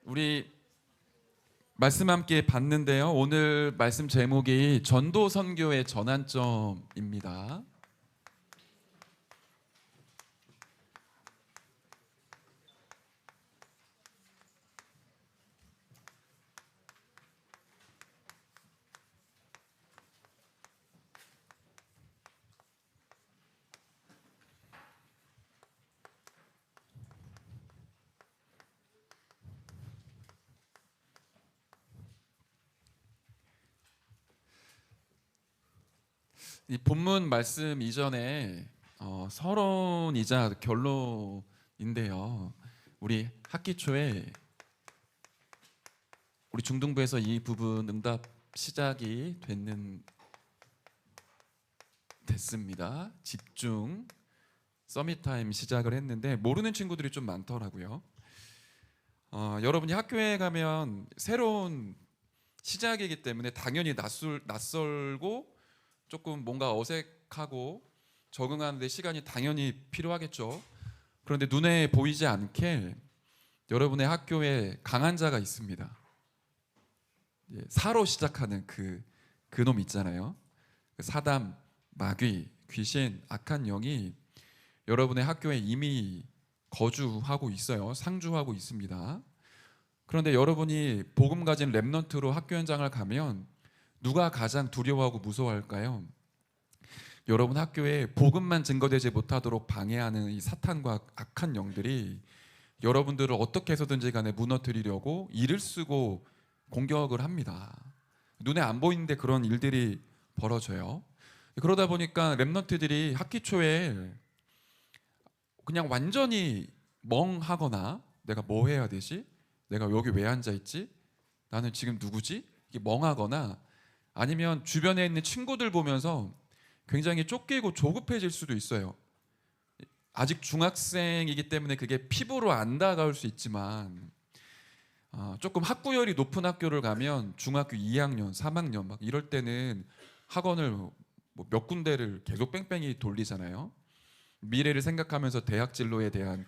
우리 말씀 함께 봤는데요. 오늘 말씀 제목이 전도 선교의 전환점입니다. 이 본문 말씀 이전에 서론이자 결론인데요. 우리 학기 초에 우리 중등부에서 이 부분 응답 시작이 됐습니다. 집중 서밋 타임 시작을 했는데 모르는 친구들이 좀 많더라고요. 여러분이 학교에 가면 새로운 시작이기 때문에 당연히 낯설고 조금 뭔가 어색하고 적응하는데 시간이 당연히 필요하겠죠. 그런데 눈에 보이지 않게 여러분의 학교에 강한 자가 있습니다. 사로 시작하는 그놈 있잖아요. 사담, 마귀, 귀신, 악한 영이 여러분의 학교에 이미 거주하고 있어요. 상주하고 있습니다. 그런데 여러분이 복음 가진 렘넌트로 학교 현장을 가면 누가 가장 두려워하고 무서워할까요? 여러분 학교에 복음만 증거되지 못하도록 방해하는 이 사탄과 악한 영들이 여러분들을 어떻게 해서든지 간에 무너뜨리려고 일을 쓰고 공격을 합니다. 눈에 안 보이는데 그런 일들이 벌어져요. 그러다 보니까 렘넌트들이 학기 초에 그냥 완전히 멍하거나 내가 뭐 해야 되지? 내가 여기 왜 앉아 있지? 나는 지금 누구지? 이게 멍하거나 아니면 주변에 있는 친구들 보면서 굉장히 쫓기고 조급해질 수도 있어요. 아직 중학생이기 때문에 그게 피부로 안 다가올 수 있지만 조금 학구열이 높은 학교를 가면 중학교 2학년, 3학년 막 이럴 때는 학원을 뭐 몇 군데를 계속 뺑뺑이 돌리잖아요. 미래를 생각하면서 대학 진로에 대한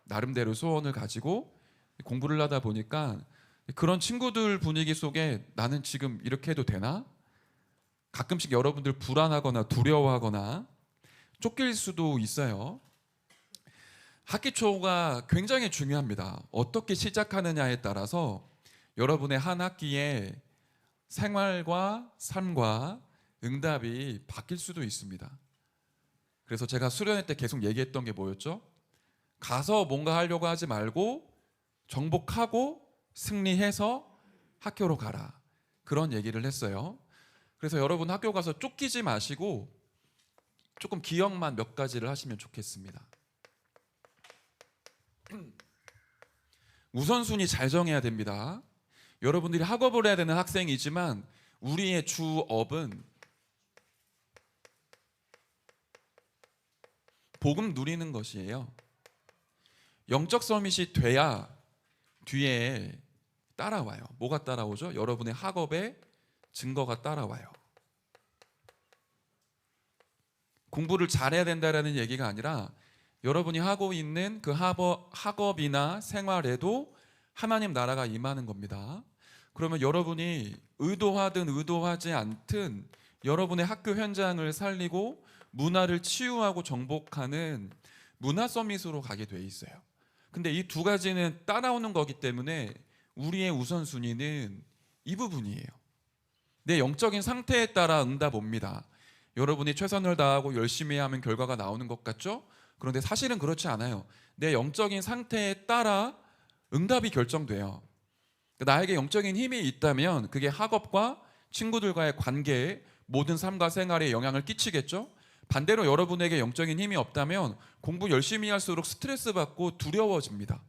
나름대로 소원을 가지고 공부를 하다 보니까 그런 친구들 분위기 속에 나는 지금 이렇게 해도 되나? 가끔씩 여러분들 불안하거나 두려워하거나 쫓길 수도 있어요. 학기 초가 굉장히 중요합니다. 어떻게 시작하느냐에 따라서 여러분의 한 학기의 생활과 삶과 응답이 바뀔 수도 있습니다. 그래서 제가 수련회 때 계속 얘기했던 게 뭐였죠? 가서 뭔가 하려고 하지 말고 정복하고 승리해서 학교로 가라. 그런 얘기를 했어요. 그래서 여러분 학교 가서 쫓기지 마시고 조금 기억만 몇 가지를 하시면 좋겠습니다. 우선순위 잘 정해야 됩니다. 여러분들이 학업을 해야 되는 학생이지만 우리의 주업은 복음 누리는 것이에요. 영적 서밋이 돼야 뒤에 따라와요. 뭐가 따라오죠? 여러분의 학업의 증거가 따라와요. 공부를 잘해야 된다라는 얘기가 아니라 여러분이 하고 있는 그 학업이나 생활에도 하나님 나라가 임하는 겁니다. 그러면 여러분이 의도하든 의도하지 않든 여러분의 학교 현장을 살리고 문화를 치유하고 정복하는 문화 서밋으로 가게 돼 있어요. 근데 이 두 가지는 따라오는 거기 때문에 우리의 우선순위는 이 부분이에요. 내 영적인 상태에 따라 응답 옵니다. 여러분이 최선을 다하고 열심히 하면 결과가 나오는 것 같죠? 그런데 사실은 그렇지 않아요. 내 영적인 상태에 따라 응답이 결정돼요. 나에게 영적인 힘이 있다면 그게 학업과 친구들과의 관계에 모든 삶과 생활에 영향을 끼치겠죠? 반대로 여러분에게 영적인 힘이 없다면 공부 열심히 할수록 스트레스 받고 두려워집니다.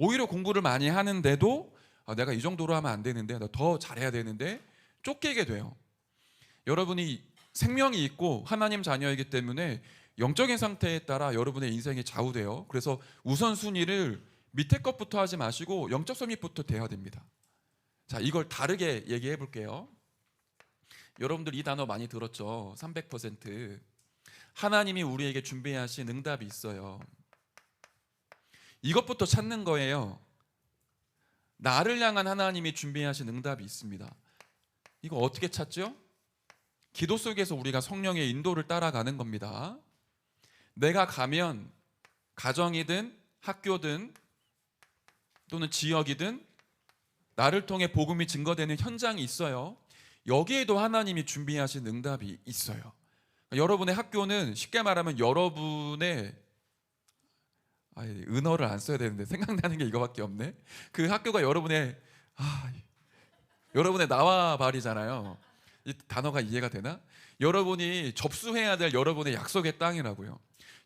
오히려 공부를 많이 하는데도 내가 이 정도로 하면 안 되는데 나 더 잘해야 되는데 쫓기게 돼요. 여러분이 생명이 있고 하나님 자녀이기 때문에 영적인 상태에 따라 여러분의 인생이 좌우돼요. 그래서 우선순위를 밑에 것부터 하지 마시고 영적 서밋부터 돼야 됩니다. 자, 이걸 다르게 얘기해 볼게요. 여러분들 이 단어 많이 들었죠? 300%. 하나님이 우리에게 준비하신 응답이 있어요. 이것부터 찾는 거예요. 나를 향한 하나님이 준비하신 응답이 있습니다. 이거 어떻게 찾죠? 기도 속에서 우리가 성령의 인도를 따라가는 겁니다. 내가 가면 가정이든 학교든 또는 지역이든 나를 통해 복음이 증거되는 현장이 있어요. 여기에도 하나님이 준비하신 응답이 있어요. 여러분의 학교는 쉽게 말하면 여러분의 은어를 안 써야 되는데 생각나는 게 이거밖에 없네. 그 학교가 여러분의 나와 발이잖아요. 이 단어가 이해가 되나? 여러분이 접수해야 될 여러분의 약속의 땅이라고요.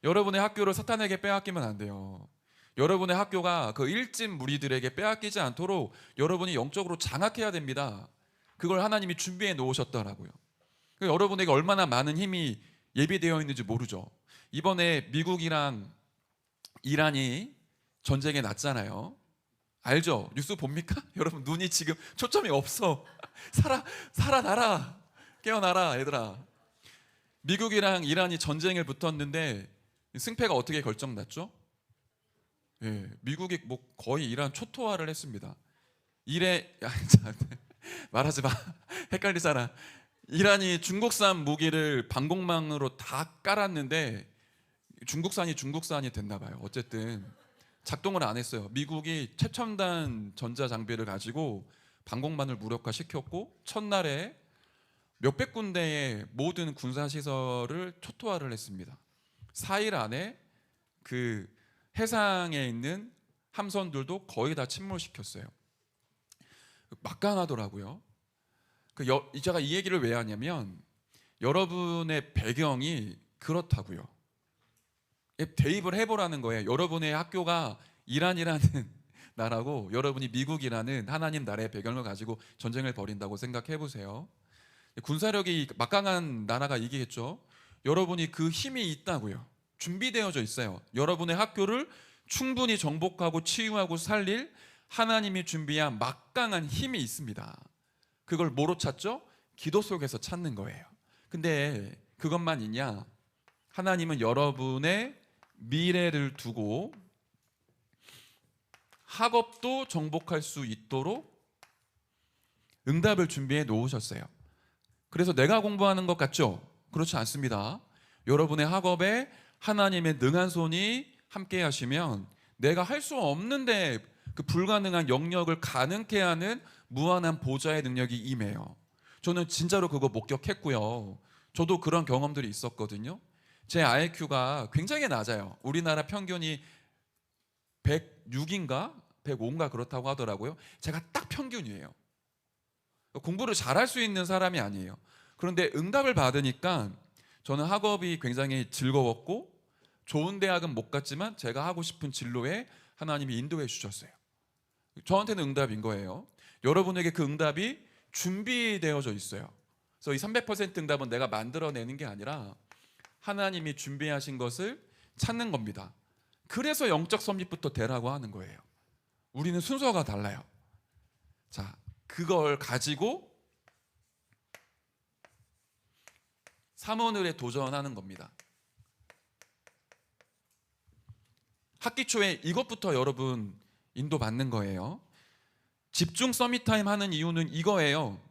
여러분의 학교를 사탄에게 빼앗기면 안 돼요. 여러분의 학교가 그 일진 무리들에게 빼앗기지 않도록 여러분이 영적으로 장악해야 됩니다. 그걸 하나님이 준비해 놓으셨더라고요. 여러분에게 얼마나 많은 힘이 예비되어 있는지 모르죠. 이번에 미국이랑 이란이 전쟁에 났잖아요. 알죠? 뉴스 봅니까? 여러분 눈이 지금 초점이 없어. 살아나라. 깨어나라 얘들아. 미국이랑 이란이 전쟁을 붙었는데 승패가 어떻게 결정났죠? 예, 미국이 뭐 거의 이란 초토화를 했습니다. 말하지 마. 헷갈리잖아. 이란이 중국산 무기를 방공망으로 다 깔았는데 중국산이 됐나 봐요. 어쨌든 작동을 안 했어요. 미국이 최첨단 전자 장비를 가지고 방공망을 무력화시켰고 첫날에 몇백 군데의 모든 군사 시설을 초토화를 했습니다. 4일 안에 그 해상에 있는 함선들도 거의 다 침몰시켰어요. 막강하더라고요. 제가 이 얘기를 왜 하냐면 여러분의 배경이 그렇다고요. 대입을 해보라는 거예요. 여러분의 학교가 이란이라는 나라고 여러분이 미국이라는 하나님 나라의 배경을 가지고 전쟁을 벌인다고 생각해 보세요. 군사력이 막강한 나라가 이기겠죠. 여러분이 그 힘이 있다고요. 준비되어져 있어요. 여러분의 학교를 충분히 정복하고 치유하고 살릴 하나님이 준비한 막강한 힘이 있습니다. 그걸 뭐로 찾죠? 기도 속에서 찾는 거예요. 근데 그것만 있냐? 하나님은 여러분의 미래를 두고 학업도 정복할 수 있도록 응답을 준비해 놓으셨어요. 그래서 내가 공부하는 것 같죠? 그렇지 않습니다. 여러분의 학업에 하나님의 능한 손이 함께 하시면 내가 할 수 없는데 그 불가능한 영역을 가능케 하는 무한한 보좌의 능력이 임해요. 저는 진짜로 그거 목격했고요. 저도 그런 경험들이 있었거든요. 제 IQ가 굉장히 낮아요. 우리나라 평균이 106인가 105인가 그렇다고 하더라고요. 제가 딱 평균이에요. 공부를 잘할 수 있는 사람이 아니에요. 그런데 응답을 받으니까 저는 학업이 굉장히 즐거웠고 좋은 대학은 못 갔지만 제가 하고 싶은 진로에 하나님이 인도해 주셨어요. 저한테는 응답인 거예요. 여러분에게 그 응답이 준비되어져 있어요. 그래서 이 300% 응답은 내가 만들어내는 게 아니라 하나님이 준비하신 것을 찾는 겁니다. 그래서 영적 섭립부터 되라고 하는 거예요. 우리는 순서가 달라요. 자, 그걸 가지고 삼원을에 도전하는 겁니다. 학기 초에 이것부터 여러분 인도받는 거예요. 집중 서밋타임 하는 이유는 이거예요.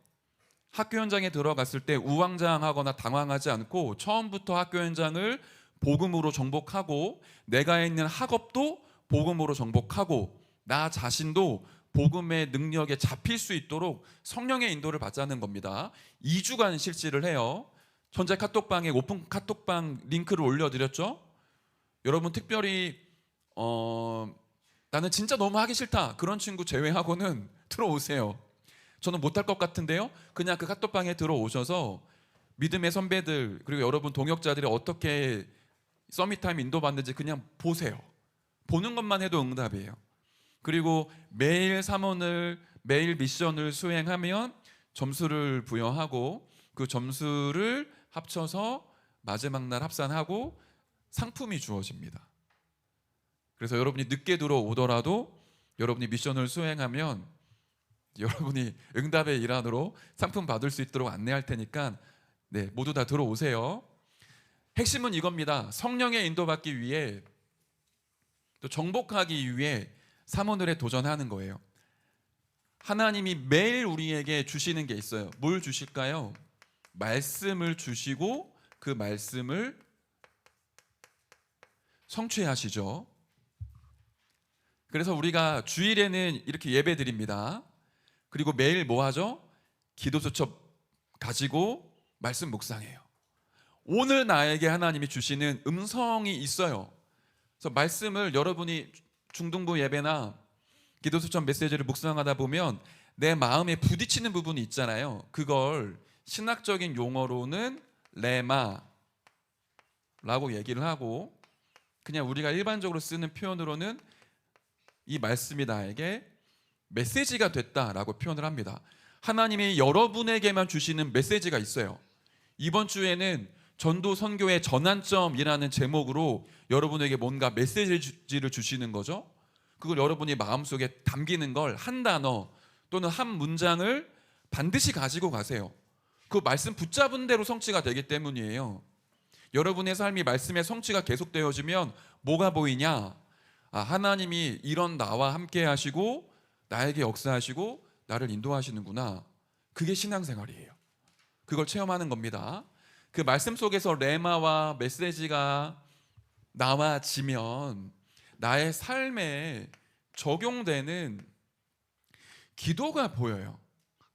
학교 현장에 들어갔을 때 우왕좌왕하거나 당황하지 않고 처음부터 학교 현장을 복음으로 정복하고 내가 있는 학업도 복음으로 정복하고 나 자신도 복음의 능력에 잡힐 수 있도록 성령의 인도를 받자는 겁니다. 2주간 실시를 해요. 현재 카톡방에 오픈 카톡방 링크를 올려드렸죠. 여러분 특별히 나는 진짜 너무 하기 싫다 그런 친구 제외하고는 들어오세요. 저는 못할 것 같은데요. 그냥 그 카톡방에 들어오셔서 믿음의 선배들 그리고 여러분 동역자들이 어떻게 서밋타임 인도받는지 그냥 보세요. 보는 것만 해도 응답이에요. 그리고 매일 삼원을 매일 미션을 수행하면 점수를 부여하고 그 점수를 합쳐서 마지막 날 합산하고 상품이 주어집니다. 그래서 여러분이 늦게 들어오더라도 여러분이 미션을 수행하면 여러분이 응답의 일환으로 상품 받을 수 있도록 안내할 테니까 모두 다 들어오세요. 핵심은 이겁니다. 성령의 인도받기 위해 또 정복하기 위해 삼원을에 도전하는 거예요. 하나님이 매일 우리에게 주시는 게 있어요. 뭘 주실까요? 말씀을 주시고 그 말씀을 성취하시죠. 그래서 우리가 주일에는 이렇게 예배 드립니다. 그리고 매일 뭐 하죠? 기도 수첩 가지고 말씀 묵상해요. 오늘 나에게 하나님이 주시는 음성이 있어요. 그래서 말씀을 여러분이 중등부 예배나 기도 수첩 메시지를 묵상하다 보면 내 마음에 부딪히는 부분이 있잖아요. 그걸 신학적인 용어로는 레마라고 얘기를 하고, 그냥 우리가 일반적으로 쓰는 표현으로는 이 말씀이 나에게 메시지가 됐다라고 표현을 합니다. 하나님이 여러분에게만 주시는 메시지가 있어요. 이번 주에는 전도 선교의 전환점이라는 제목으로 여러분에게 뭔가 메시지를 주시는 거죠. 그걸 여러분이 마음속에 담기는 걸 한 단어 또는 한 문장을 반드시 가지고 가세요. 그 말씀 붙잡은 대로 성취가 되기 때문이에요. 여러분의 삶이 말씀의 성취가 계속되어지면 뭐가 보이냐? 하나님이 이런 나와 함께 하시고 나에게 역사하시고 나를 인도하시는구나. 그게 신앙생활이에요. 그걸 체험하는 겁니다. 그 말씀 속에서 레마와 메시지가 나와지면 나의 삶에 적용되는 기도가 보여요.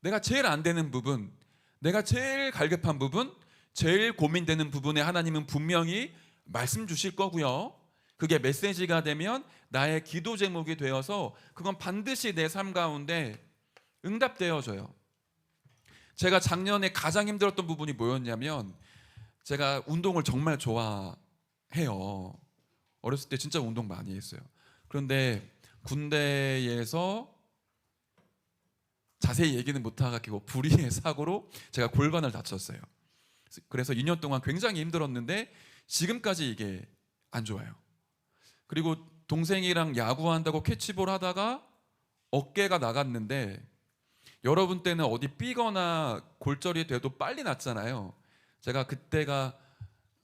내가 제일 안 되는 부분, 내가 제일 갈급한 부분, 제일 고민되는 부분에 하나님은 분명히 말씀 주실 거고요. 그게 메시지가 되면 나의 기도 제목이 되어서 그건 반드시 내 삶 가운데 응답되어져요. 제가 작년에 가장 힘들었던 부분이 뭐였냐면, 제가 운동을 정말 좋아해요. 어렸을 때 진짜 운동 많이 했어요. 그런데 군대에서 자세히 얘기는 못하겠고 불의의 사고로 제가 골반을 다쳤어요. 그래서 2년 동안 굉장히 힘들었는데 지금까지 이게 안 좋아요. 그리고 동생이랑 야구한다고 캐치볼 하다가 어깨가 나갔는데, 여러분 때는 어디 삐거나 골절이 돼도 빨리 낫잖아요. 제가 그때가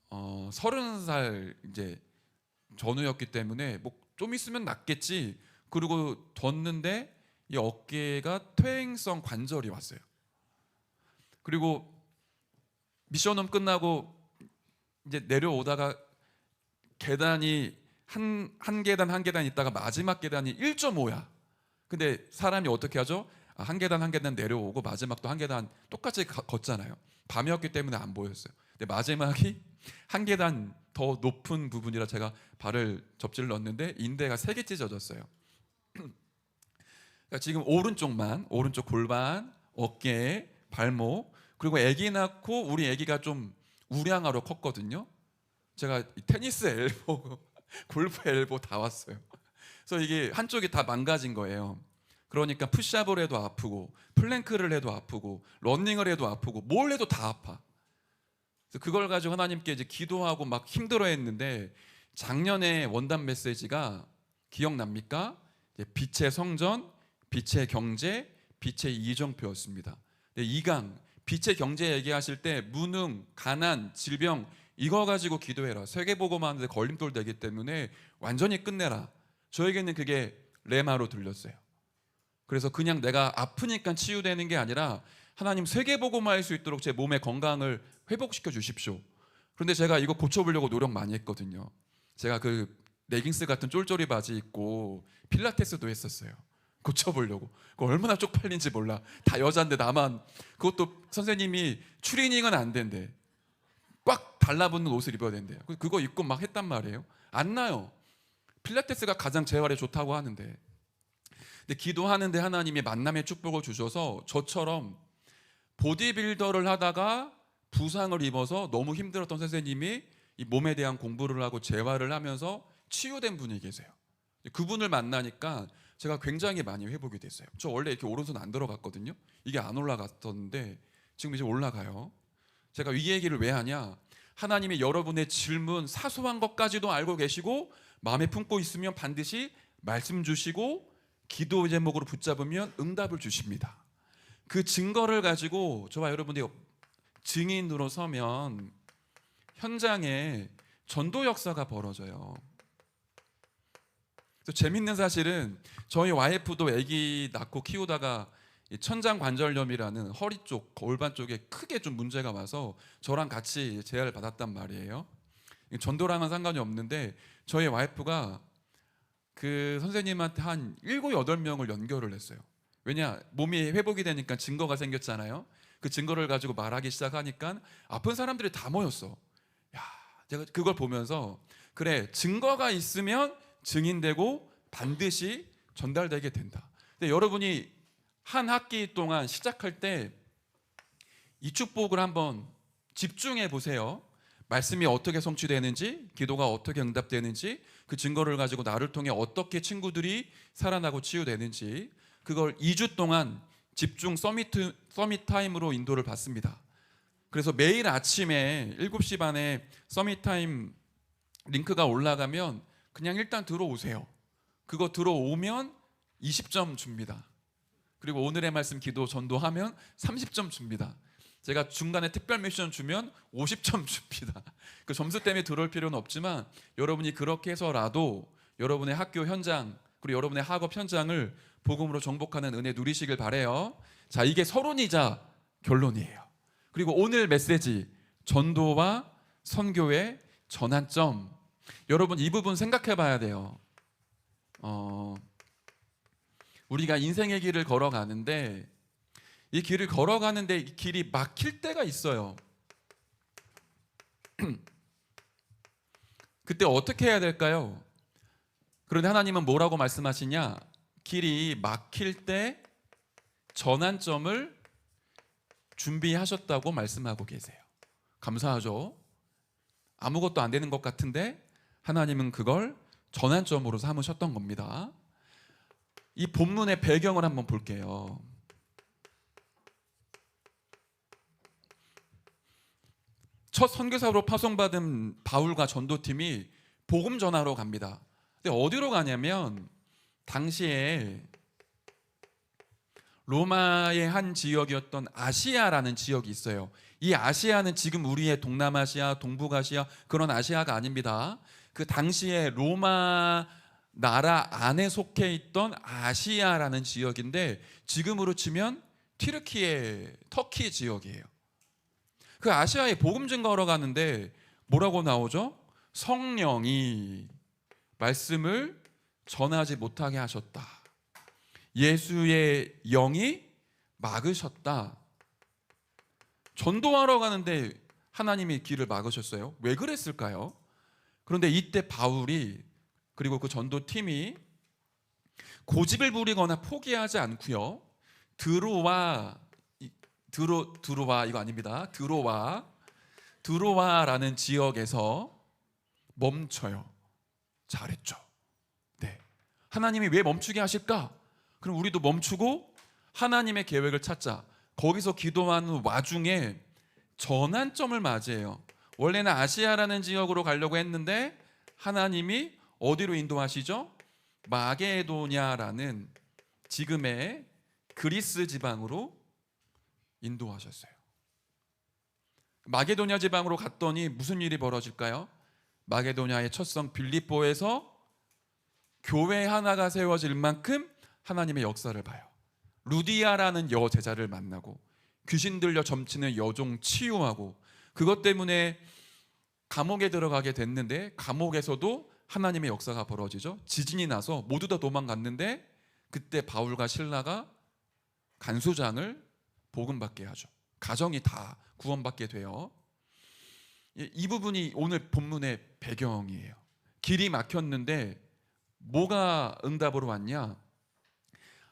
30살 이제 전후였기 때문에 뭐 좀 있으면 낫겠지. 그리고 뒀는데 이 어깨가 퇴행성 관절이 왔어요. 그리고 미션홈 끝나고 이제 내려오다가 계단이 한 계단 한 계단 있다가 마지막 계단이 1.5야. 근데 사람이 어떻게 하죠? 한 계단 한 계단 내려오고 마지막도 한 계단 똑같이 걷잖아요. 밤이었기 때문에 안 보였어요. 근데 마지막이 한 계단 더 높은 부분이라 제가 발을 접지를 넣었는데 인대가 3개 찢어졌어요. 그러니까 지금 오른쪽 골반, 어깨, 발목, 그리고 아기 낳고 우리 아기가 좀 우량아로 컸거든요. 제가 테니스 엘보, 골프 엘보 다 왔어요. 그래서 이게 한쪽이 다 망가진 거예요. 그러니까 푸시업을 해도 아프고 플랭크를 해도 아프고 러닝을 해도 아프고 뭘 해도 다 아파. 그래서 그걸 가지고 하나님께 이제 기도하고 막 힘들어했는데, 작년에 원단 메시지가 기억납니까? 빛의 성전, 빛의 경제, 빛의 이정표였습니다. 2강 빛의 경제 얘기하실 때 무능, 가난, 질병 이거 가지고 기도해라. 세계복음하는데 걸림돌 되기 때문에 완전히 끝내라. 저에게는 그게 레마로 들렸어요. 그래서 그냥 내가 아프니까 치유되는 게 아니라 하나님 세계복음화할 수 있도록 제 몸의 건강을 회복시켜 주십시오. 그런데 제가 이거 고쳐보려고 노력 많이 했거든요. 제가 그 레깅스 같은 쫄쫄이 바지 입고 필라테스도 했었어요. 고쳐보려고. 그거 얼마나 쪽팔린지 몰라. 다 여자인데 나만. 그것도 선생님이 추리닝은 안 된대. 꽉 달라붙는 옷을 입어야 된대요. 그거 입고 막 했단 말이에요. 안 나요. 필라테스가 가장 재활에 좋다고 하는데. 근데 기도하는데 하나님이 만남의 축복을 주셔서 저처럼 보디빌더를 하다가 부상을 입어서 너무 힘들었던 선생님이 이 몸에 대한 공부를 하고 재활을 하면서 치유된 분이 계세요. 그분을 만나니까 제가 굉장히 많이 회복이 됐어요. 저 원래 이렇게 오른손 안 들어갔거든요. 이게 안 올라갔었는데 지금 이제 올라가요. 제가 이 얘기를 왜 하냐? 하나님이 여러분의 질문 사소한 것까지도 알고 계시고 마음에 품고 있으면 반드시 말씀 주시고 기도 제목으로 붙잡으면 응답을 주십니다. 그 증거를 가지고 저와 여러분이 증인으로 서면 현장에 전도 역사가 벌어져요. 그래서 재밌는 사실은 저희 와이프도 아기 낳고 키우다가 이 천장관절염이라는 허리 쪽, 골반 쪽에 크게 좀 문제가 와서 저랑 같이 제어를 받았단 말이에요. 전도랑은 상관이 없는데 저희 와이프가 그 선생님한테 한 7, 8명을 연결을 했어요. 왜냐? 몸이 회복이 되니까 증거가 생겼잖아요. 그 증거를 가지고 말하기 시작하니까 아픈 사람들이 다 모였어. 야, 제가 그걸 보면서 그래, 증거가 있으면 증인되고 반드시 전달되게 된다. 근데 여러분이 한 학기 동안 시작할 때 이 축복을 한번 집중해 보세요. 말씀이 어떻게 성취되는지, 기도가 어떻게 응답되는지, 그 증거를 가지고 나를 통해 어떻게 친구들이 살아나고 치유되는지, 그걸 2주 동안 집중 서밋 타임으로 인도를 받습니다. 그래서 매일 아침에 7시 반에 서밋 타임 링크가 올라가면 그냥 일단 들어오세요. 그거 들어오면 20점 줍니다. 그리고 오늘의 말씀 기도 전도하면 30점 줍니다. 제가 중간에 특별 미션 주면 50점 줍니다. 그 점수 때문에 들어올 필요는 없지만 여러분이 그렇게 해서라도 여러분의 학교 현장 그리고 여러분의 학업 현장을 복음으로 정복하는 은혜 누리시길 바래요. 자, 이게 서론이자 결론이에요. 그리고 오늘 메시지 전도와 선교의 전환점, 여러분 이 부분 생각해 봐야 돼요. 우리가 인생의 길을 걸어가는데 이 길을 걸어가는데 이 길이 막힐 때가 있어요. 그때 어떻게 해야 될까요? 그런데 하나님은 뭐라고 말씀하시냐? 길이 막힐 때 전환점을 준비하셨다고 말씀하고 계세요. 감사하죠? 아무것도 안 되는 것 같은데 하나님은 그걸 전환점으로 삼으셨던 겁니다. 이 본문의 배경을 한번 볼게요. 첫 선교사로 파송받은 바울과 전도팀이 복음 전하러 갑니다. 근데 어디로 가냐면 당시에 로마의 한 지역이었던 아시아라는 지역이 있어요. 이 아시아는 지금 우리의 동남아시아, 동북아시아 그런 아시아가 아닙니다. 그 당시에 로마 나라 안에 속해 있던 아시아라는 지역인데 지금으로 치면 튀르키예, 터키 지역이에요. 그 아시아에 복음 증거하러 가는데 뭐라고 나오죠? 성령이 말씀을 전하지 못하게 하셨다. 예수의 영이 막으셨다. 전도하러 가는데 하나님이 길을 막으셨어요. 왜 그랬을까요? 그런데 이때 바울이 그리고 그 전도팀이 고집을 부리거나 포기하지 않고요. 드로와 이거 아닙니다. 드로와라는 지역에서 멈춰요. 잘했죠. 네. 하나님이 왜 멈추게 하실까? 그럼 우리도 멈추고 하나님의 계획을 찾자. 거기서 기도하는 와중에 전환점을 맞이해요. 원래는 아시아라는 지역으로 가려고 했는데 하나님이 어디로 인도하시죠? 마게도냐라는 지금의 그리스 지방으로 인도하셨어요. 마게도냐 지방으로 갔더니 무슨 일이 벌어질까요? 마게도냐의 첫성 빌립보에서 교회 하나가 세워질 만큼 하나님의 역사를 봐요. 루디아라는 여제자를 만나고 귀신 들려 점치는 여종 치유하고 그것 때문에 감옥에 들어가게 됐는데 감옥에서도 하나님의 역사가 벌어지죠. 지진이 나서 모두 다 도망갔는데 그때 바울과 실라가 간수장을 복음받게 하죠. 가정이 다 구원받게 돼요. 이 부분이 오늘 본문의 배경이에요. 길이 막혔는데 뭐가 응답으로 왔냐?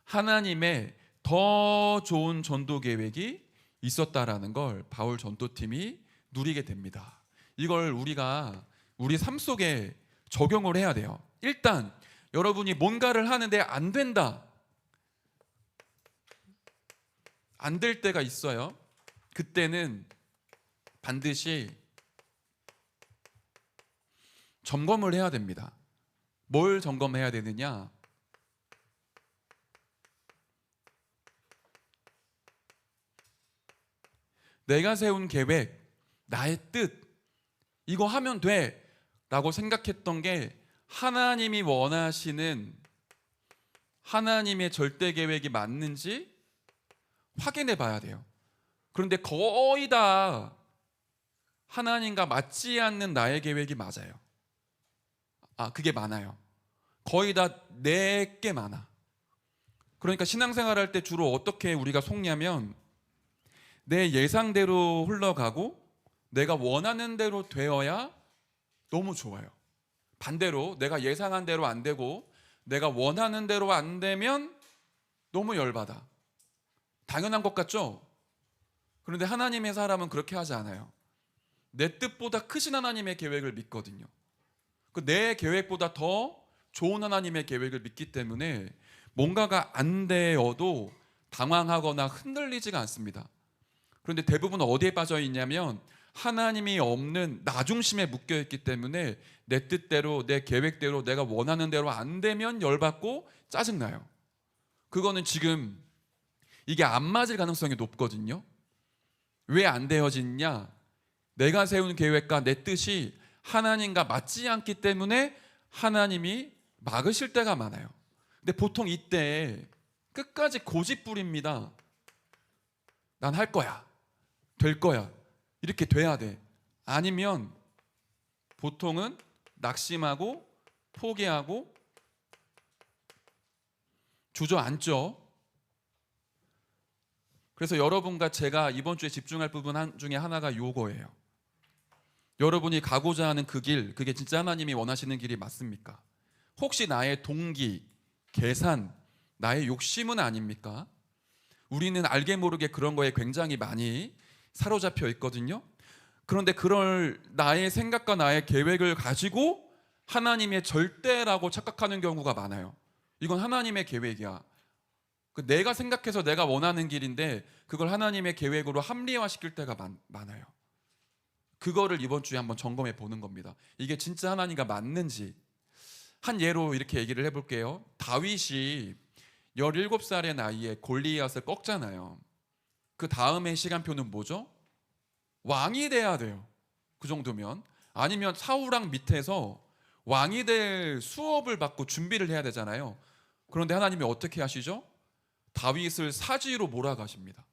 하나님의 더 좋은 전도 계획이 있었다라는 걸 바울 전도팀이 누리게 됩니다. 이걸 우리가 우리 삶 속에 적용을 해야 돼요. 일단 여러분이 뭔가를 하는데 안 된다, 안 될 때가 있어요. 그때는 반드시 점검을 해야 됩니다. 뭘 점검해야 되느냐? 내가 세운 계획, 나의 뜻, 이거 하면 돼 라고 생각했던 게 하나님이 원하시는 하나님의 절대 계획이 맞는지 확인해 봐야 돼요. 그런데 거의 다 하나님과 맞지 않는 나의 계획이 맞아요. 그게 많아요. 거의 다 내게 많아. 그러니까 신앙생활 할 때 주로 어떻게 우리가 속냐면 내 예상대로 흘러가고 내가 원하는 대로 되어야 너무 좋아요. 반대로 내가 예상한 대로 안 되고 내가 원하는 대로 안 되면 너무 열받아. 당연한 것 같죠? 그런데 하나님의 사람은 그렇게 하지 않아요. 내 뜻보다 크신 하나님의 계획을 믿거든요. 내 계획보다 더 좋은 하나님의 계획을 믿기 때문에 뭔가가 안 되어도 당황하거나 흔들리지가 않습니다. 그런데 대부분 어디에 빠져 있냐면 하나님이 없는 나 중심에 묶여 있기 때문에 내 뜻대로 내 계획대로 내가 원하는 대로 안 되면 열받고 짜증나요. 그거는 지금 이게 안 맞을 가능성이 높거든요. 왜 안 되어지냐? 내가 세운 계획과 내 뜻이 하나님과 맞지 않기 때문에 하나님이 막으실 때가 많아요. 근데 보통 이때 끝까지 고집 부립니다. 난 할 거야. 될 거야. 이렇게 돼야 돼. 아니면 보통은 낙심하고 포기하고 주저앉죠. 그래서 여러분과 제가 이번 주에 집중할 부분 중에 하나가 요거예요. 여러분이 가고자 하는 그 길, 그게 진짜 하나님이 원하시는 길이 맞습니까? 혹시 나의 동기, 계산, 나의 욕심은 아닙니까? 우리는 알게 모르게 그런 거에 굉장히 많이 사로잡혀 있거든요. 그런데 그럴 나의 생각과 나의 계획을 가지고 하나님의 절대라고 착각하는 경우가 많아요. 이건 하나님의 계획이야. 내가 생각해서 내가 원하는 길인데 그걸 하나님의 계획으로 합리화시킬 때가 많아요. 그거를 이번 주에 한번 점검해 보는 겁니다. 이게 진짜 하나님과 맞는지. 한 예로 이렇게 얘기를 해볼게요. 다윗이 17살의 나이에 골리앗을 꺾잖아요. 그 다음의 시간표는 뭐죠? 왕이 돼야 돼요. 그 정도면. 아니면 사울왕 밑에서 왕이 될 수업을 받고 준비를 해야 되잖아요. 그런데 하나님이 어떻게 하시죠? 다윗을 사지로 몰아가십니다.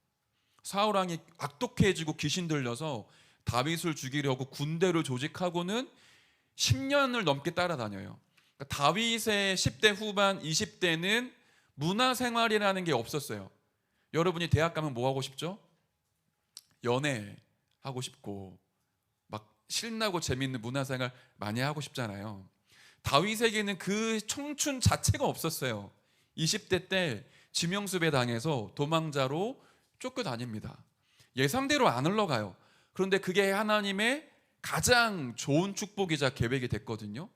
사울왕이 악독해지고 귀신 들려서 다윗을 죽이려고 군대를 조직하고는 10년을 넘게 따라다녀요. 그러니까 다윗의 10대 후반, 20대는 문화생활이라는 게 없었어요. 여러분이 대학 가면 뭐 하고 싶죠? 연애하고 싶고 막 신나고 재밌는 문화생활 많이 하고 싶잖아요. 다윗에게는 그 청춘 자체가 없었어요. 20대 때 지명수배 당해서 도망자로 쫓겨다닙니다. 예상대로 안 흘러가요. 그런데 그게 하나님의 가장 좋은 축복이자 계획이 됐거든요.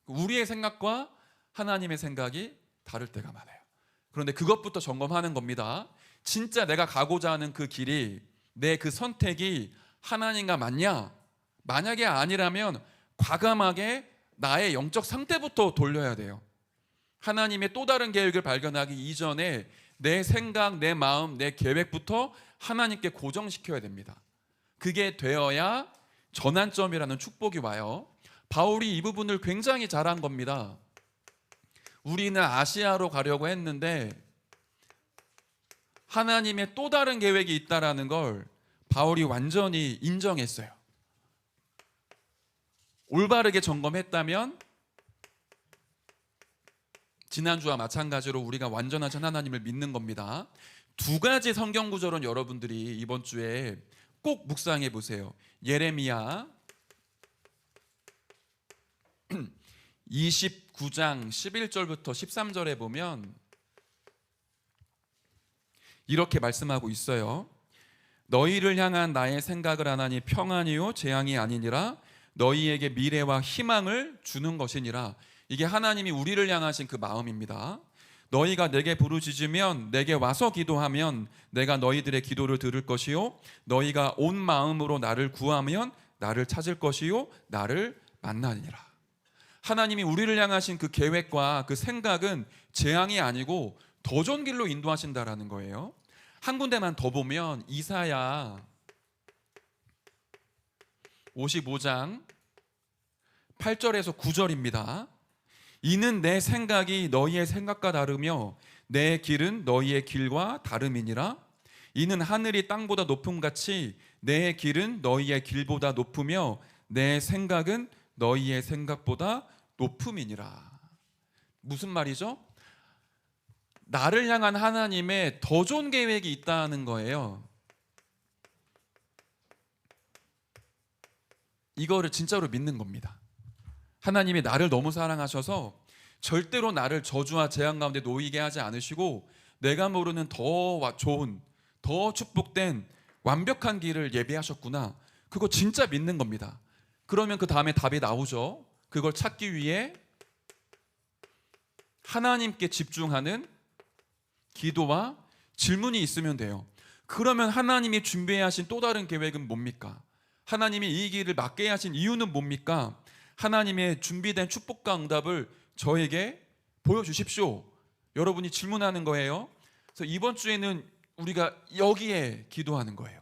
우리의 생각과 하나님의 생각이 다를 때가 많아요. 그런데 그것부터 점검하는 겁니다. 진짜 내가 가고자 하는 그 길이, 내 그 선택이 하나님과 맞냐? 만약에 아니라면 과감하게 나의 영적 상태부터 돌려야 돼요. 하나님의 또 다른 계획을 발견하기 이전에 내 생각, 내 마음, 내 계획부터 하나님께 고정시켜야 됩니다. 그게 되어야 전환점이라는 축복이 와요. 바울이 이 부분을 굉장히 잘한 겁니다. 우리는 아시아로 가려고 했는데 하나님의 또 다른 계획이 있다라는 걸 바울이 완전히 인정했어요. 올바르게 점검했다면 지난주와 마찬가지로 우리가 완전하신 하나님을 믿는 겁니다. 두 가지 성경 구절은 여러분들이 이번 주에 꼭 묵상해 보세요. 예레미야 29장 11절부터 13절에 보면 이렇게 말씀하고 있어요. 너희를 향한 나의 생각을 하나니 평안이요 재앙이 아니니라. 너희에게 미래와 희망을 주는 것이니라. 이게 하나님이 우리를 향하신 그 마음입니다. 너희가 내게 부르짖으면 내게 와서 기도하면 내가 너희들의 기도를 들을 것이요 너희가 온 마음으로 나를 구하면 나를 찾을 것이요 나를 만나니라. 하나님이 우리를 향하신 그 계획과 그 생각은 재앙이 아니고 더 좋은 길로 인도하신다라는 거예요. 한 군데만 더 보면 이사야 55장 8절에서 9절입니다. 이는 내 생각이 너희의 생각과 다르며 내 길은 너희의 길과 다름이니라. 이는 하늘이 땅보다 높음 같이 내 길은 너희의 길보다 높으며 내 생각은 너희의 생각보다 높음이니라. 무슨 말이죠? 나를 향한 하나님의 더 좋은 계획이 있다는 거예요. 이거를 진짜로 믿는 겁니다. 하나님이 나를 너무 사랑하셔서 절대로 나를 저주와 재앙 가운데 놓이게 하지 않으시고 내가 모르는 더 좋은, 더 축복된 완벽한 길을 예비하셨구나. 그거 진짜 믿는 겁니다. 그러면 그 다음에 답이 나오죠. 그걸 찾기 위해 하나님께 집중하는 기도와 질문이 있으면 돼요. 그러면 하나님이 준비하신 또 다른 계획은 뭡니까? 하나님이 이 길을 막게 하신 이유는 뭡니까? 하나님의 준비된 축복과 응답을 저에게 보여주십시오. 여러분이 질문하는 거예요. 그래서 이번 주에는 우리가 여기에 기도하는 거예요.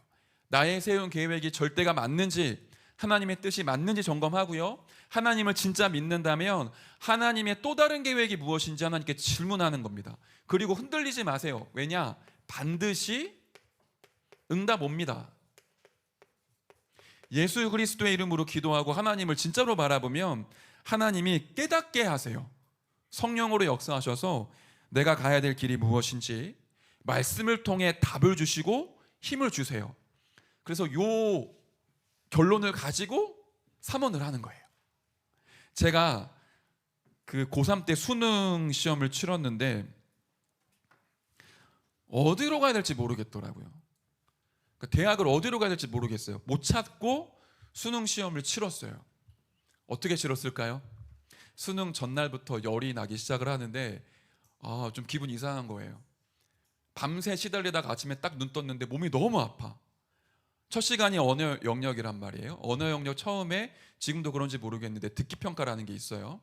나의 세운 계획이 절대가 맞는지, 하나님의 뜻이 맞는지 점검하고요. 하나님을 진짜 믿는다면 하나님의 또 다른 계획이 무엇인지 하나님께 질문하는 겁니다. 그리고 흔들리지 마세요. 왜냐? 반드시 응답 옵니다. 예수 그리스도의 이름으로 기도하고 하나님을 진짜로 바라보면 하나님이 깨닫게 하세요. 성령으로 역사하셔서 내가 가야 될 길이 무엇인지 말씀을 통해 답을 주시고 힘을 주세요. 그래서 요 결론을 가지고 삼원을 하는 거예요. 제가 그 고3 때 수능 시험을 치렀는데 어디로 가야 될지 모르겠더라고요. 대학을 어디로 가야 될지 모르겠어요. 못 찾고 수능 시험을 치렀어요. 어떻게 치렀을까요? 수능 전날부터 열이 나기 시작을 하는데 좀 기분 이상한 거예요. 밤새 시달리다가 아침에 딱 눈 떴는데 몸이 너무 아파. 첫 시간이 언어 영역이란 말이에요. 언어 영역 처음에, 지금도 그런지 모르겠는데 듣기 평가라는 게 있어요.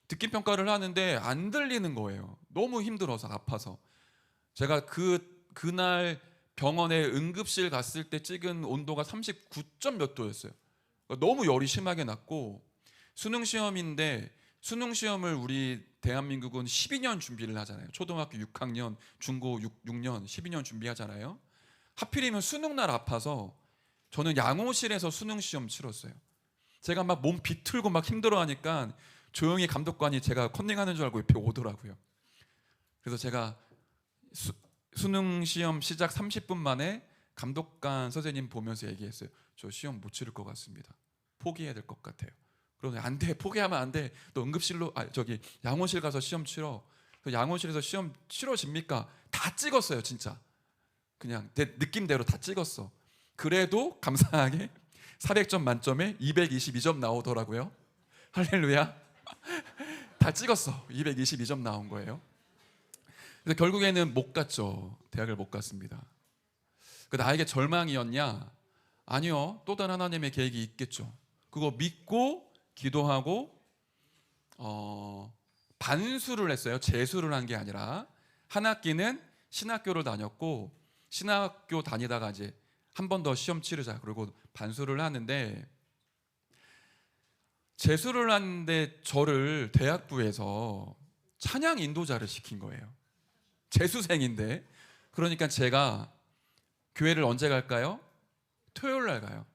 듣기 평가를 하는데 안 들리는 거예요. 너무 힘들어서, 아파서. 제가 그날 병원에 응급실 갔을 때 찍은 온도가 39점 몇 도였어요. 너무 열이 심하게 났고, 수능 시험인데 수능 시험을 우리 대한민국은 12년 준비를 하잖아요. 초등학교 6학년, 중고 6년 12년 준비하잖아요. 하필이면 수능 날 아파서 저는 양호실에서 수능 시험 치렀어요. 제가 막 몸 비틀고 막 힘들어하니까 조용히 감독관이 제가 컨닝하는 줄 알고 옆에 오더라고요. 그래서 제가 수능 시험 시작 30분 만에 감독관 선생님 보면서 얘기했어요. 저 시험 못 치를 것 같습니다. 포기해야 될 것 같아요. 그러더니 안 돼, 포기하면 안 돼. 너 응급실로 양호실 가서 시험 치러. 양호실에서 시험 치러집니까? 다 찍었어요, 진짜. 그냥 내 느낌대로 다 찍었어. 그래도 감사하게 400점 만점에 222점 나오더라고요. 할렐루야. 다 찍었어. 222점 나온 거예요. 그래서 결국에는 못 갔죠. 대학을 못 갔습니다. 나에게 절망이었냐? 아니요. 또 다른 하나님의 계획이 있겠죠. 그거 믿고 기도하고 반수를 했어요. 재수를 한 게 아니라 한 학기는 신학교를 다녔고, 신학교 다니다가 이제 한 번 더 시험 치르자 그리고 반수를 하는데, 재수를 하는데 저를 대학부에서 찬양 인도자를 시킨 거예요. 재수생인데. 그러니까 제가 교회를 언제 갈까요? 토요일 날 가요.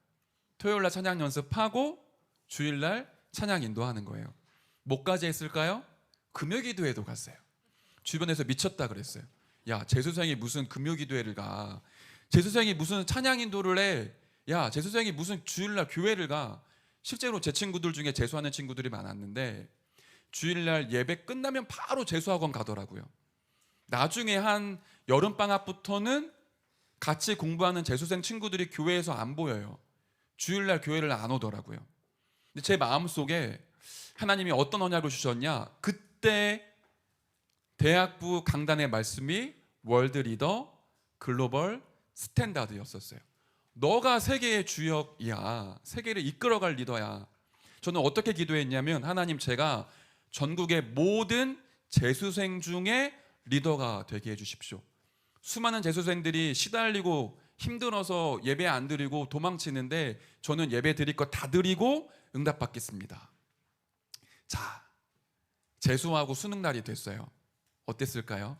토요일 날 찬양 연습하고 주일 날 찬양 인도하는 거예요. 뭐까지 했을까요? 금요기도회도 갔어요. 주변에서 미쳤다 그랬어요. 야, 재수생이 무슨 금요기도회를 가? 재수생이 무슨 찬양 인도를 해? 야, 재수생이 무슨 주일날 교회를 가? 실제로 제 친구들 중에 재수하는 친구들이 많았는데 주일날 예배 끝나면 바로 재수학원 가더라고요. 나중에 한 여름방학부터는 같이 공부하는 재수생 친구들이 교회에서 안 보여요. 주일날 교회를 안 오더라고요. 근데 제 마음속에 하나님이 어떤 언약을 주셨냐? 그때 대학부 강단의 말씀이 월드 리더 글로벌 스탠다드였었어요. 너가 세계의 주역이야. 세계를 이끌어갈 리더야. 저는 어떻게 기도했냐면, 하나님, 제가 전국의 모든 재수생 중에 리더가 되게 해주십시오. 수많은 재수생들이 시달리고 힘들어서 예배 안 드리고 도망치는데 저는 예배 드릴 거 다 드리고 응답받겠습니다. 자, 재수하고 수능 날이 됐어요. 어땠을까요?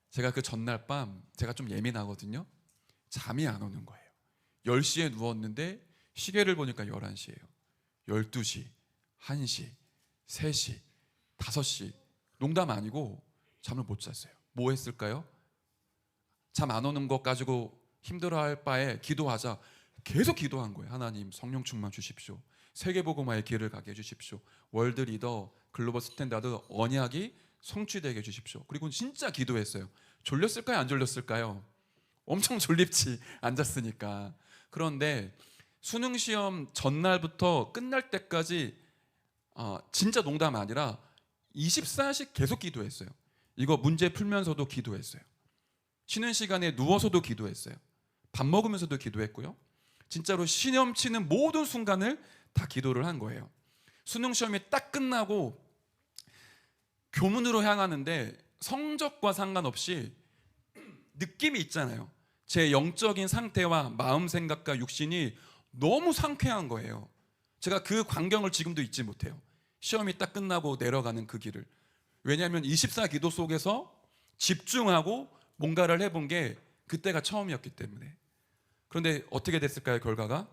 제가 그 전날 밤, 제가 좀 예민하거든요. 잠이 안 오는 거예요. 10시에 누웠는데 시계를 보니까 11시예요. 12시, 1시, 3시, 5시. 농담 아니고 잠을 못 잤어요. 뭐 했을까요? 잠 안 오는 것 가지고 힘들어할 바에 기도하자. 계속 기도한 거예요. 하나님 성령 충만 주십시오. 세계복음화의 길을 가게 해주십시오. 월드 리더, 글로벌 스탠다드 언약이 성취되게 해주십시오. 그리고 진짜 기도했어요. 졸렸을까요? 안 졸렸을까요? 엄청 졸립지, 앉았으니까. 그런데 수능 시험 전날부터 끝날 때까지 진짜 농담 아니라 24시간 계속 기도했어요. 이거 문제 풀면서도 기도했어요. 쉬는 시간에 누워서도 기도했어요. 밥 먹으면서도 기도했고요. 진짜로 시험 치는 모든 순간을 다 기도를 한 거예요. 수능 시험이 딱 끝나고 교문으로 향하는데 성적과 상관없이 느낌이 있잖아요. 제 영적인 상태와 마음 생각과 육신이 너무 상쾌한 거예요. 제가 그 광경을 지금도 잊지 못해요. 시험이 딱 끝나고 내려가는 그 길을. 왜냐하면 24기도 속에서 집중하고 뭔가를 해본 게 그때가 처음이었기 때문에. 그런데 어떻게 됐을까요? 결과가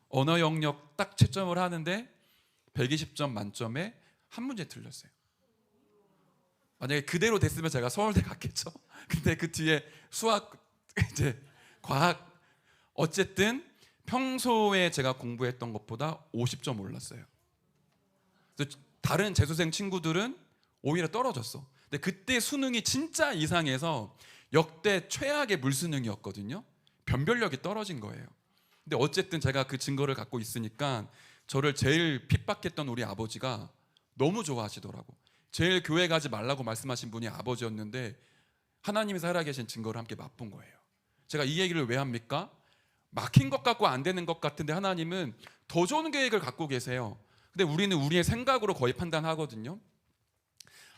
언어 영역 딱 채점을 하는데 120점 만점에 한 문제 틀렸어요. 만약에 그대로 됐으면 제가 서울대 갔겠죠. 근데 그 뒤에 수학, 이제 과학, 어쨌든 평소에 제가 공부했던 것보다 50점 올랐어요. 다른 재수생 친구들은 오히려 떨어졌어. 근데 그때 수능이 진짜 이상해서 역대 최악의 물수능이었거든요. 변별력이 떨어진 거예요. 근데 어쨌든 제가 그 증거를 갖고 있으니까 저를 제일 핍박했던 우리 아버지가 너무 좋아하시더라고. 제일 교회 가지 말라고 말씀하신 분이 아버지였는데 하나님이 살아계신 증거를 함께 맛본 거예요. 제가 이 얘기를 왜 합니까? 막힌 것 같고 안 되는 것 같은데 하나님은 더 좋은 계획을 갖고 계세요. 근데 우리는 우리의 생각으로 거의 판단하거든요.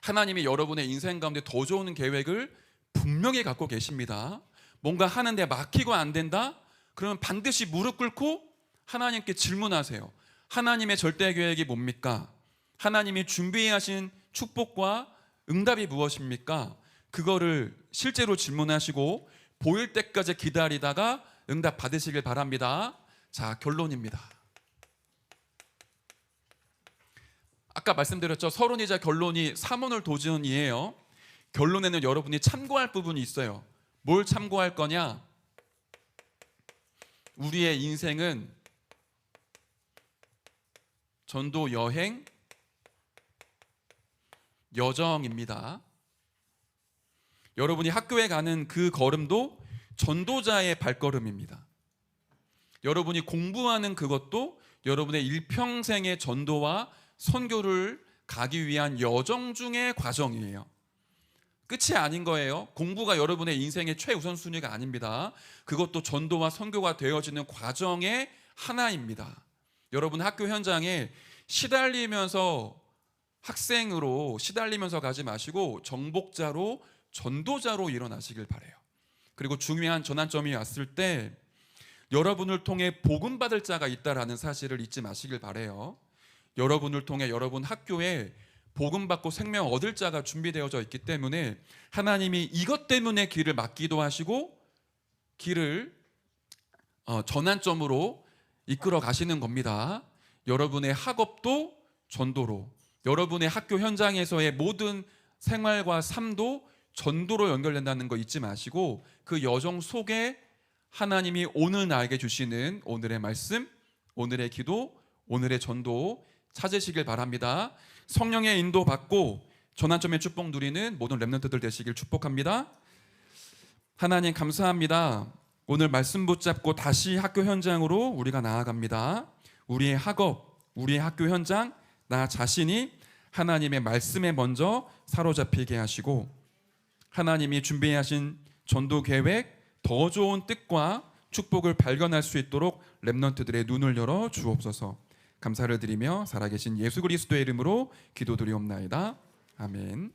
하나님이 여러분의 인생 가운데 더 좋은 계획을 분명히 갖고 계십니다. 뭔가 하는데 막히고 안 된다? 그러면 반드시 무릎 꿇고 하나님께 질문하세요. 하나님의 절대 계획이 뭡니까? 하나님이 준비하신 축복과 응답이 무엇입니까? 그거를 실제로 질문하시고 보일 때까지 기다리다가 응답 받으시길 바랍니다. 자, 결론입니다. 아까 말씀드렸죠. 서론이자 결론이 사문을 도지언이에요. 결론에는 여러분이 참고할 부분이 있어요. 뭘 참고할 거냐? 우리의 인생은 전도 여행 여정입니다. 여러분이 학교에 가는 그 걸음도 전도자의 발걸음입니다. 여러분이 공부하는 그것도 여러분의 일평생의 전도와 선교를 가기 위한 여정 중의 과정이에요. 끝이 아닌 거예요. 공부가 여러분의 인생의 최우선순위가 아닙니다. 그것도 전도와 선교가 되어지는 과정의 하나입니다. 여러분 학교 현장에 시달리면서 학생으로 시달리면서 가지 마시고 정복자로 전도자로 일어나시길 바라요. 그리고 중요한 전환점이 왔을 때 여러분을 통해 복음 받을 자가 있다라는 사실을 잊지 마시길 바라요. 여러분을 통해 여러분 학교에 복음 받고 생명 얻을 자가 준비되어져 있기 때문에 하나님이 이것 때문에 길을 막기도 하시고 길을 전환점으로 이끌어 가시는 겁니다. 여러분의 학업도 전도로, 여러분의 학교 현장에서의 모든 생활과 삶도 전도로 연결된다는 거 잊지 마시고 그 여정 속에 하나님이 오늘 나에게 주시는 오늘의 말씀, 오늘의 기도, 오늘의 전도 찾으시길 바랍니다. 성령의 인도 받고 전환점의 축복 누리는 모든 렘넌트들 되시길 축복합니다. 하나님 감사합니다. 오늘 말씀 붙잡고 다시 학교 현장으로 우리가 나아갑니다. 우리의 학업, 우리의 학교 현장, 나 자신이 하나님의 말씀에 먼저 사로잡히게 하시고 하나님이 준비하신 전도 계획, 더 좋은 뜻과 축복을 발견할 수 있도록 렘넌트들의 눈을 열어 주옵소서. 감사를 드리며 살아계신 예수 그리스도의 이름으로 기도드리옵나이다. 아멘.